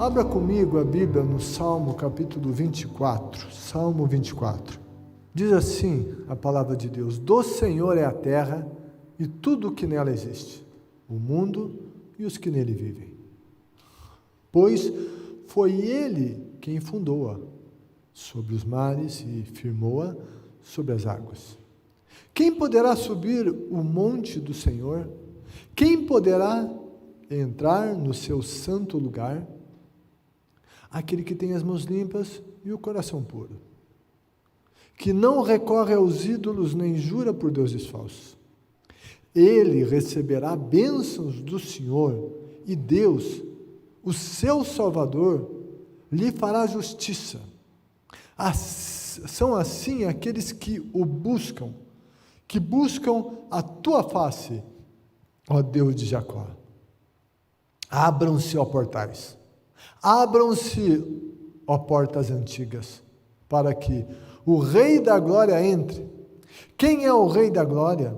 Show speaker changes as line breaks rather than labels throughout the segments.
Abra comigo a Bíblia no Salmo capítulo 24. Salmo 24. Diz assim a palavra de Deus: do Senhor é a terra e tudo o que nela existe, o mundo e os que nele vivem. Pois foi Ele quem fundou-a sobre os mares e firmou-a sobre as águas. Quem poderá subir o monte do Senhor? Quem poderá entrar no seu santo lugar? Aquele que tem as mãos limpas e o coração puro, que não recorre aos ídolos nem jura por deuses falsos. Ele receberá bênçãos do Senhor, e Deus, o seu Salvador, lhe fará justiça. São assim aqueles que o buscam, que buscam a tua face, ó Deus de Jacó. Abram-se, ó portais, abram-se, ó portas antigas, para que o Rei da Glória entre. Quem é o Rei da Glória?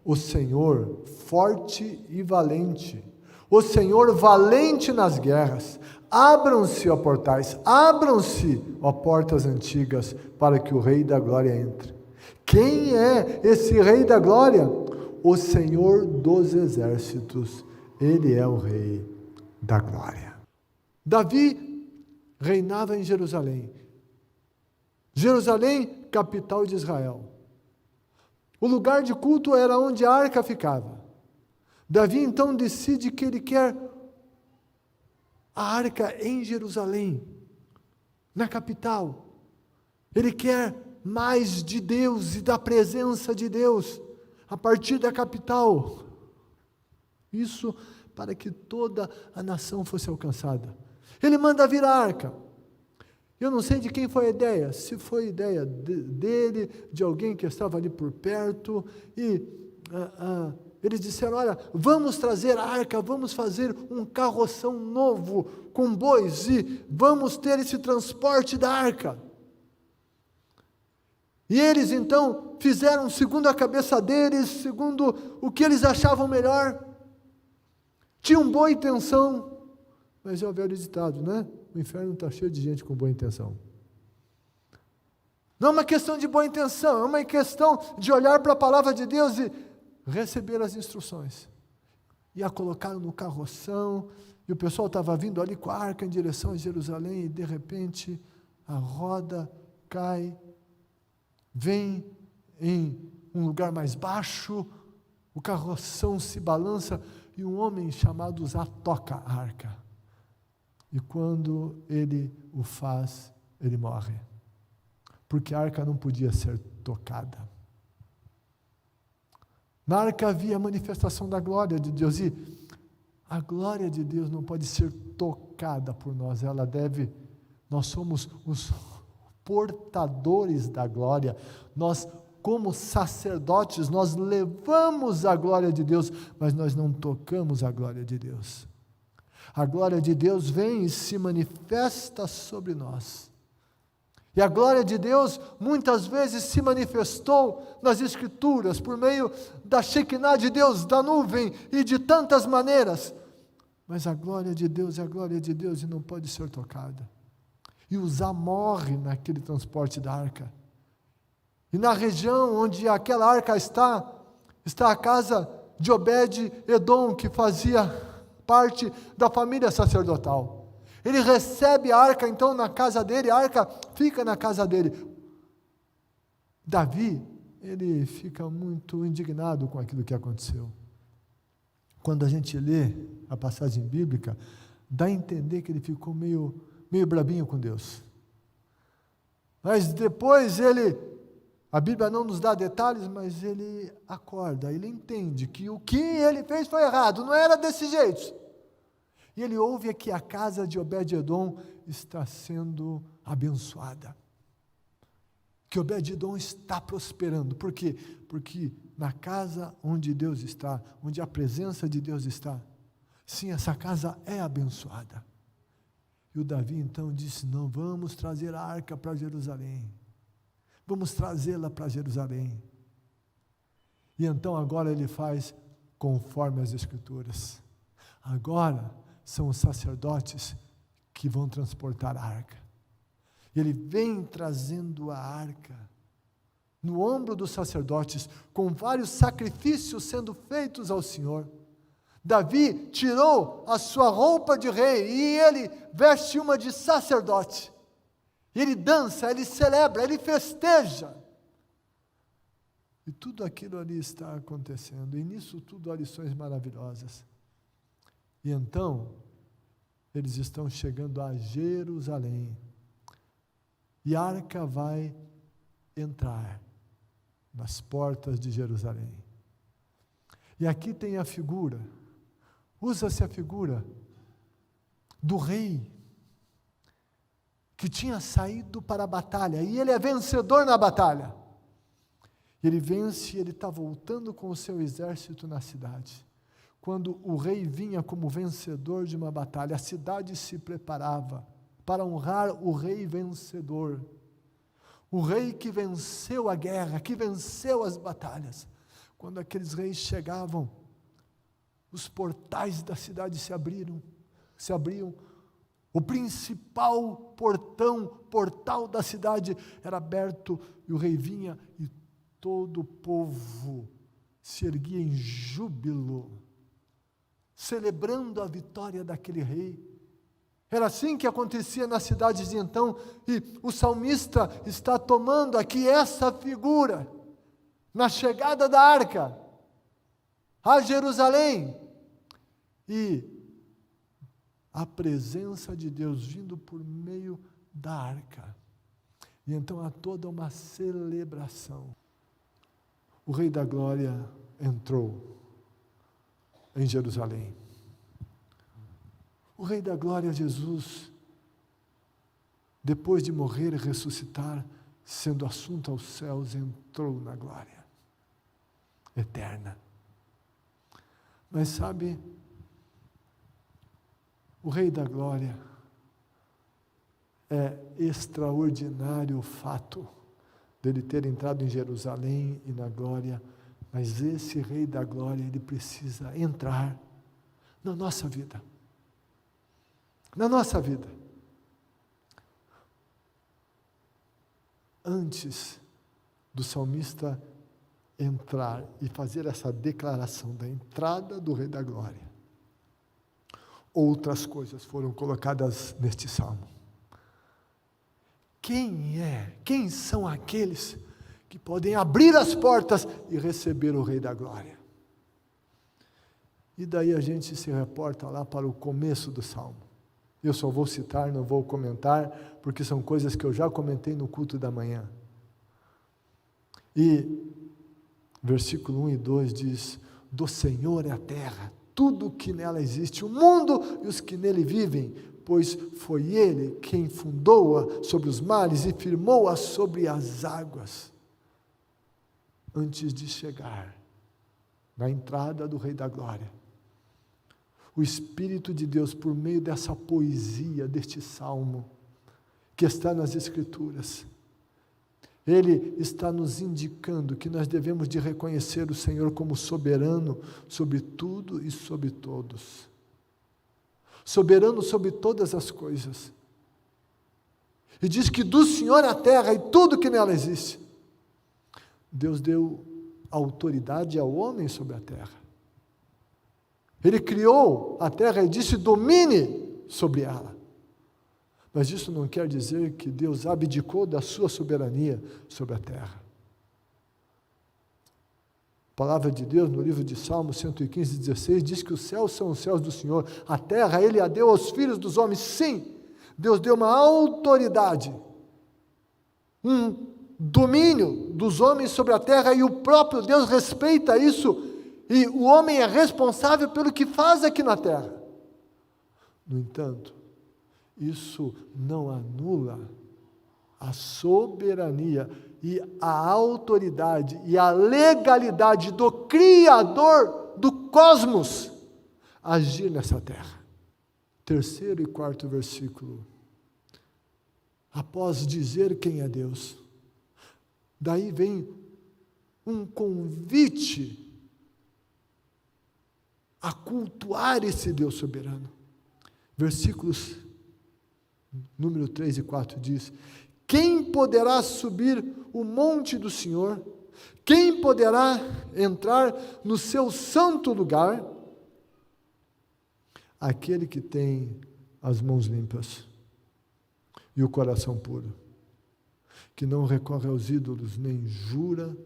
O Senhor forte e valente, o Senhor valente nas guerras. Abram-se, ó portais, abram-se, ó portas antigas, para que o Rei da Glória entre. Quem é esse Rei da Glória? O Senhor dos exércitos, Ele é o Rei da Glória. Davi reinava em Jerusalém. Jerusalém, capital de Israel. O lugar de culto era onde a arca ficava. Davi então decide que ele quer a arca em Jerusalém, na capital. Ele quer mais de Deus e da presença de Deus a partir da capital. Isso para que toda a nação fosse alcançada. Ele manda vir a arca. Eu não sei de quem foi a ideia, se foi ideia dele, de alguém que estava ali por perto, e eles disseram: olha, vamos trazer a arca, vamos fazer um carroção novo, com bois, e vamos ter esse transporte da arca. E eles então fizeram segundo a cabeça deles, segundo o que eles achavam melhor. Tinham boa intenção, mas é o velho ditado, né? O inferno está cheio de gente com boa intenção. Não é uma questão de boa intenção, é uma questão de olhar para a palavra de Deus e receber as instruções. E a colocaram no carroção, e o pessoal estava vindo ali com a arca em direção a Jerusalém, e de repente a roda cai, vem em um lugar mais baixo, o carroção se balança, e um homem chamado Uzá toca a arca. E quando ele o faz, ele morre. Porque a arca não podia ser tocada. Na arca havia a manifestação da glória de Deus, e a glória de Deus não pode ser tocada por nós, nós somos os portadores da glória, nós como sacerdotes, nós levamos a glória de Deus, mas nós não tocamos a glória de Deus. A glória de Deus vem e se manifesta sobre nós. E a glória de Deus muitas vezes se manifestou nas Escrituras, por meio da Shekinah de Deus, da nuvem, e de tantas maneiras. Mas a glória de Deus é a glória de Deus e não pode ser tocada. E Uzá morre naquele transporte da arca. E na região onde aquela arca está a casa de Obed-Edom, que fazia parte da família sacerdotal. Ele recebe a arca então na casa dele, a arca fica na casa dele. Davi, ele fica muito indignado com aquilo que aconteceu. Quando a gente lê a passagem bíblica, dá a entender que ele ficou meio brabinho com Deus. Mas depois a Bíblia não nos dá detalhes, mas ele acorda, ele entende que o que ele fez foi errado, não era desse jeito. E ele ouve que a casa de Obed-Edom está sendo abençoada. Que Obed-Edom está prosperando. Por quê? Porque na casa onde Deus está, onde a presença de Deus está, sim, essa casa é abençoada. E o Davi então disse: não, vamos trazer a arca para Jerusalém. Vamos trazê-la para Jerusalém. E então agora ele faz conforme as Escrituras. Agora são os sacerdotes que vão transportar a arca. Ele vem trazendo a arca no ombro dos sacerdotes, com vários sacrifícios sendo feitos ao Senhor. Davi tirou a sua roupa de rei e ele veste uma de sacerdote. Ele dança, ele celebra, ele festeja. E tudo aquilo ali está acontecendo. E nisso tudo há lições maravilhosas. E então, eles estão chegando a Jerusalém. E a arca vai entrar nas portas de Jerusalém. E aqui tem a figura, usa-se a figura do rei que tinha saído para a batalha, e ele é vencedor na batalha. Ele vence, ele está voltando com o seu exército na cidade. Quando o rei vinha como vencedor de uma batalha, a cidade se preparava para honrar o rei vencedor. O rei que venceu a guerra, que venceu as batalhas. Quando aqueles reis chegavam, os portais da cidade se abriam. O principal portal da cidade era aberto, e o rei vinha, e todo o povo se erguia em júbilo, celebrando a vitória daquele rei. Era assim que acontecia nas cidades de então, e o salmista está tomando aqui essa figura, na chegada da arca a Jerusalém, e a presença de Deus vindo por meio da arca. E então há toda uma celebração. O Rei da Glória entrou em Jerusalém. O Rei da Glória, Jesus, depois de morrer e ressuscitar, sendo assunto aos céus, entrou na glória eterna. Mas sabe, o Rei da Glória, é extraordinário o fato dele ter entrado em Jerusalém e na glória, mas esse Rei da Glória, ele precisa entrar na nossa vida. Na nossa vida. Antes do salmista entrar e fazer essa declaração da entrada do Rei da Glória, outras coisas foram colocadas neste salmo. Quem são aqueles que podem abrir as portas e receber o Rei da Glória? E daí a gente se reporta lá para o começo do salmo. Eu só vou citar, não vou comentar, porque são coisas que eu já comentei no culto da manhã. E versículo 1 e 2 diz: do Senhor é a terra, tudo o que nela existe, o mundo e os que nele vivem, pois foi Ele quem fundou-a sobre os mares e firmou-a sobre as águas. Antes de chegar na entrada do Rei da Glória, o Espírito de Deus, por meio dessa poesia, deste salmo, que está nas Escrituras, Ele está nos indicando que nós devemos de reconhecer o Senhor como soberano sobre tudo e sobre todos. Soberano sobre todas as coisas. E diz que do Senhor é a terra e tudo que nela existe. Deus deu autoridade ao homem sobre a terra. Ele criou a terra e disse: domine sobre ela. Mas isso não quer dizer que Deus abdicou da sua soberania sobre a terra. A palavra de Deus no livro de Salmos 115, 16 diz que os céus são os céus do Senhor, a terra Ele a deu aos filhos dos homens. Sim, Deus deu uma autoridade, um domínio dos homens sobre a terra, e o próprio Deus respeita isso, e o homem é responsável pelo que faz aqui na terra. No entanto, isso não anula a soberania e a autoridade e a legalidade do Criador do cosmos agir nessa terra. 3º e 4º versículo. Após dizer quem é Deus, daí vem um convite a cultuar esse Deus soberano. Versículos número 3 e 4 diz: quem poderá subir o monte do Senhor? Quem poderá entrar no seu santo lugar? Aquele que tem as mãos limpas e o coração puro, que não recorre aos ídolos, nem jura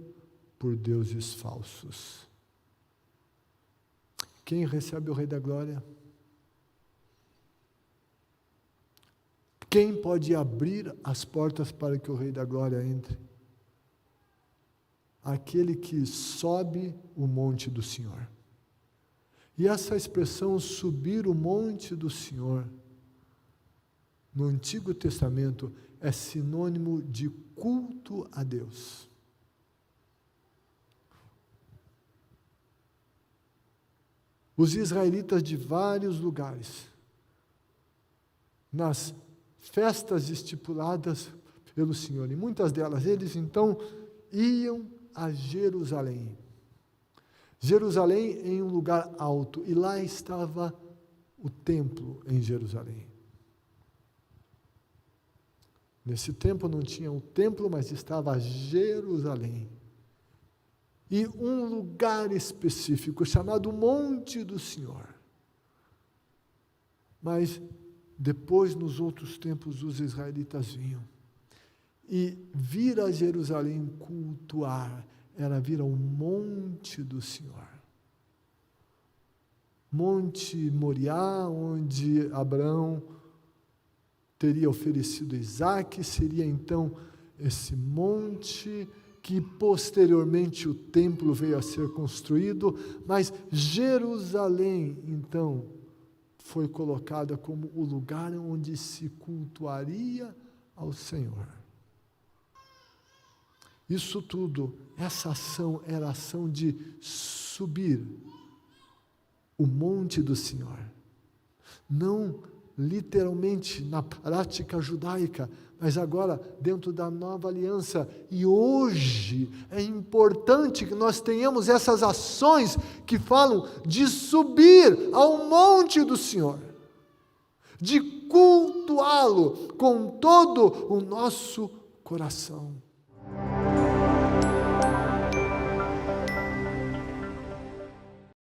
por deuses falsos. Quem recebe o Rei da Glória? Quem pode abrir as portas para que o Rei da Glória entre? Aquele que sobe o monte do Senhor. E essa expressão, subir o monte do Senhor, no Antigo Testamento, é sinônimo de culto a Deus. Os israelitas de vários lugares, nas festas estipuladas pelo Senhor, e muitas delas, eles então iam a Jerusalém. Jerusalém em um lugar alto, e lá estava o templo em Jerusalém. Nesse tempo não tinha o templo, mas estava Jerusalém. E um lugar específico, chamado Monte do Senhor. Mas depois, nos outros tempos, os israelitas vinham. E vir a Jerusalém cultuar era vir ao monte do Senhor. Monte Moriá, onde Abraão teria oferecido Isaque, seria então esse monte que posteriormente o templo veio a ser construído, mas Jerusalém, então, foi colocada como o lugar onde se cultuaria ao Senhor. Isso tudo, essa ação era a ação de subir o monte do Senhor. Não literalmente na prática judaica, mas agora dentro da nova aliança. E hoje é importante que nós tenhamos essas ações que falam de subir ao monte do Senhor, de cultuá-lo com todo o nosso coração.